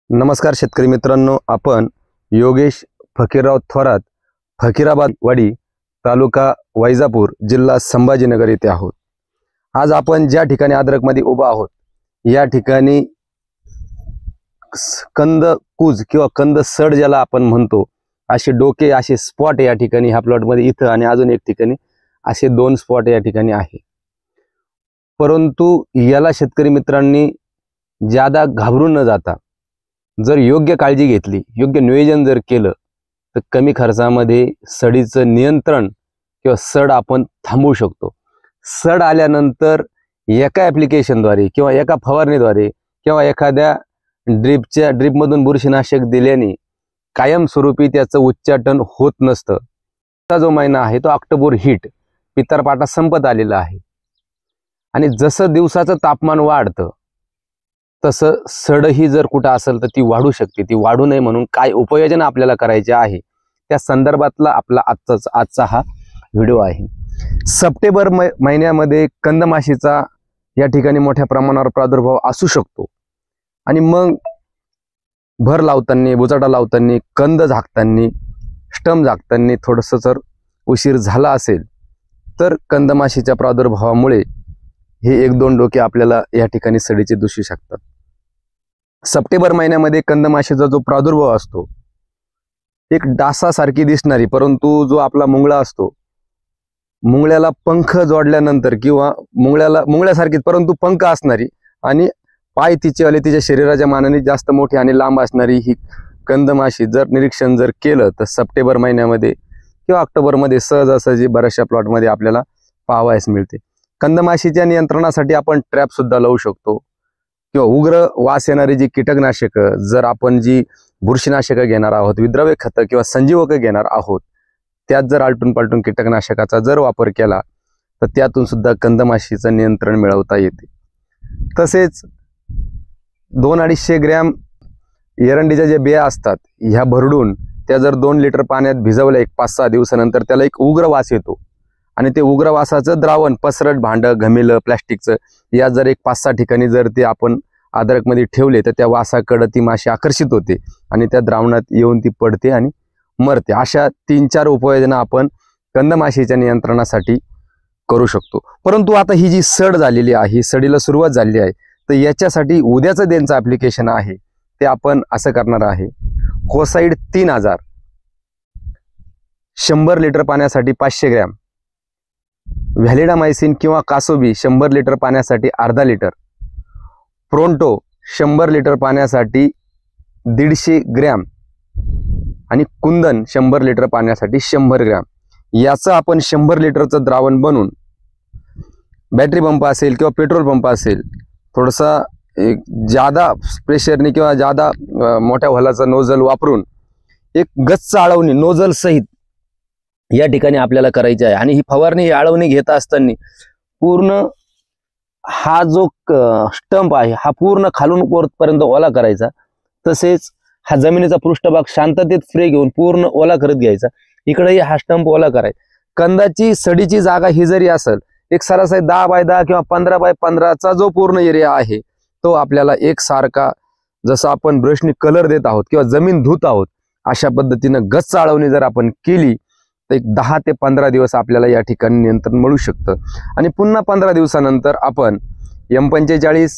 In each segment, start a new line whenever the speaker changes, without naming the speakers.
नमस्कार शेतकरी मित्रांनो, आपण योगेश फकीरराव थोरात, फकीराबाद वाडी, तालुका वैजापूर, जिल्हा संभाजीनगर येथे आहोत। आज आपण ज्या ठिकाणी अद्रकमध्ये उभा आहोत या ठिकाणी कंद कूज किंवा कंद सड ज्याला आपण म्हणतो असे डोके असे स्पॉट या ठिकाणी ह्या प्लॉटमध्ये इथं आणि अजून एक ठिकाणी असे 2 स्पॉट या ठिकाणी आहे। परंतु याला शेतकरी मित्रांनी ज्यादा घाबरून न जाता जर योग्य काळजी घेतली, योग्य नियोजन जर केलं तर कमी खर्चामध्ये सडीचं नियंत्रण किंवा सड आपण थांबवू शकतो। सड आल्यानंतर एका ॲप्लिकेशनद्वारे किंवा एका फवारणीद्वारे किंवा एखाद्या ड्रीपमधून बुरशीनाशक दिल्याने कायमस्वरूपी त्याचं उच्चाटन होत नसतं। हा जो महिना आहे तो ऑक्टोबर हीट पितरपाटा संपत आलेला आहे आणि जसं दिवसाचं तापमान वाढतं तसं सडही जर कुठं असेल तर ती वाढू शकते। ती वाढू नये म्हणून काय उपाययोजना आपल्याला करायची आहे त्या संदर्भातला आपला आजचा हा व्हिडिओ आहे। सप्टेंबर महिन्यामध्ये कंदमाशीचा या ठिकाणी मोठ्या प्रमाणावर प्रादुर्भाव असू शकतो आणि मग भर लावताना, बुचाटा लावताना, कंद झाकताना, स्टम झाकताना थोडंसं जर उशीर झाला असेल तर कंदमाशीच्या प्रादुर्भावामुळे हे 1-2 डोके आपल्याला या ठिकाणी सडीचे दिसू शकतात। सप्टेंबर महिन्यामध्ये कंदमाशीचा जो प्रादुर्भाव असतो एक डासासारखी दिसणारी, परंतु जो आपला मुंगळा असतो, मुंगळ्याला पंख जोडल्यानंतर किंवा मुंगळ्यासारखीच परंतु पंख असणारी आणि पाय तिच्या शरीराच्या मानाने जास्त मोठी आणि लांब असणारी ही कंदमाशी जर निरीक्षण जर केलं तर सप्टेंबर महिन्यामध्ये किंवा ऑक्टोबरमध्ये सहजासहजी बऱ्याचशा प्लॉटमध्ये आपल्याला पाहावयास मिळते। कंदमाशीच्या नियंत्रणासाठी आपण ट्रॅप सुद्धा लावू शकतो किंवा उग्र वास येणारी जी कीटकनाशकं, जर आपण जी बुरशीनाशकं घेणार आहोत, विद्रव्य खतं किंवा संजीवकं घेणार आहोत, त्यात जर आलटून पालटून कीटकनाशकाचा जर वापर केला तर त्यातून सुद्धा कंदमाशीचं नियंत्रण मिळवता येते। तसेच 200-250 ग्रॅम एरंडीच्या जे बिया असतात ह्या भरडून त्या जर 2 लिटर पाण्यात भिजवल्या 5-6 दिवसानंतर त्याला एक उग्र वास येतो आणि ते उग्र वासाचं द्रावण पसरट भांडं, घमिलं, प्लॅस्टिकचं या जर 5-6 ठिकाणी जर ते आपण अद्रकमध्ये ठेवले तर त्या वासाकडे ती माशी आकर्षित होते आणि त्या द्रावणात येऊन ती पडते आणि मरते। अशा 3-4 उपाययोजना आपण कंदमाशीच्या नियंत्रणासाठी करू शकतो। परंतु आता ही जी सड झालेली आहे, सडीला सुरुवात झालेली आहे, तर याच्यासाठी उद्याचं त्यांचं ॲप्लिकेशन आहे ते आपण असं करणार आहे। कोसाईड 3000 100 लिटर पाण्यासाठी 500 ग्रॅम, व्हॅलिडामायसिन किंवा कासोबी 100 लिटर पाण्यासाठी अर्धा लिटर, प्रोंटो 100 लिटर पाण्यासाठी 150 ग्रॅम आणि कुंदन 100 लिटर पाण्यासाठी 100 ग्रॅम याचं आपण 100 लिटरचं द्रावण बनवून बॅटरी पंप असेल किंवा पेट्रोल पंप असेल, थोडासा जादा प्रेशरने किंवा जादा मोठ्या व्हॉलाचा नोझल वापरून एक गच्च आळवणी नोझल सहित या ठिकाणी आपल्याला करायची आहे। आणि ही फवारणी, ही आळवणी घेत असताना पूर्ण हा जो स्टंप आहे हा पूर्ण खालून वरपर्यंत ओला करायचा। तसेच हा जमिनीचा पृष्ठभाग शांततेत स्प्रे घेऊन पूर्ण ओला करत घ्यायचा। इकडेही हा स्टंप ओला करायचा। कंदाची सडीची जागा ही जरी असेल एक सरासरी 10 बाय 10 किंवा 15 बाय 15चा जो पूर्ण एरिया आहे तो आपल्याला एकसारखा, जसं आपण ब्रशने कलर देत आहोत किंवा जमीन धुत आहोत अशा पद्धतीनं गच्च आळवणी जर आपण केली तर 10 ते 15 दिवस आपल्याला या ठिकाणी नियंत्रण मिळू शकतं। आणि पुन्हा 15 दिवसानंतर आपण M45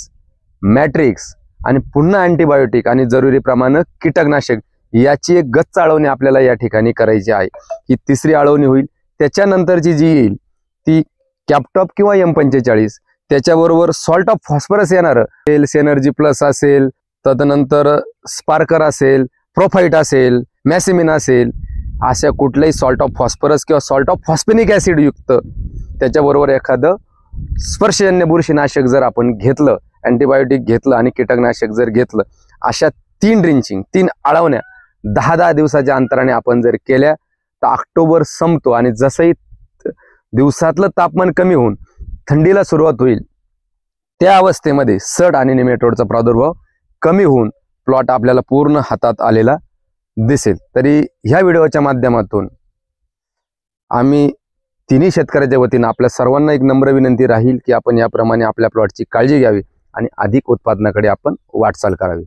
मॅट्रिक्स आणि पुन्हा अँटीबायोटिक आणि जरुरी प्रमाणात कीटकनाशक याची एक गच्च आळवणी आपल्याला या ठिकाणी करायची आहे। ही 3री आळवणी होईल। त्याच्यानंतरची जी येईल ती कॅपटॉप किंवा M45, त्याच्याबरोबर सॉल्ट ऑफ फॉस्फरस येणार सेल्स एनर्जी प्लस असेल, तदनंतर स्पार्कर असेल, प्रोफाइट असेल, मॅसिमिन असेल, अशा कुठल्याही सॉल्ट ऑफ फॉस्फरस किंवा सॉल्ट ऑफ फॉस्फेनिक ॲसिड युक्त त्याच्याबरोबर एखादं स्पर्शजन्य बुरशीनाशक जर आपण घेतलं, अँटीबायोटिक घेतलं आणि कीटकनाशक जर घेतलं, अशा 3 ड्रिंचिंग 3 आळवण्या 10-10 दिवसाच्या अंतराने आपण जर केल्या तर ऑक्टोबर संपतो आणि जसंही दिवसातलं तापमान कमी होऊन थंडीला सुरुवात होईल त्या अवस्थेमध्ये सड आणि निमेटोडचा प्रादुर्भाव कमी होऊन प्लॉट आपल्याला पूर्ण हातात आलेला दिसेल। तरी ह्या व्हिडिओच्या माध्यमातून आम्ही तिन्ही शेतकऱ्याच्या वतीने आपल्या सर्वांना एक नम्र विनंती राहील की आपण याप्रमाणे आपल्या प्लॉटची काळजी घ्यावी आणि अधिक उत्पादनाकडे आपण वाटचाल करावी।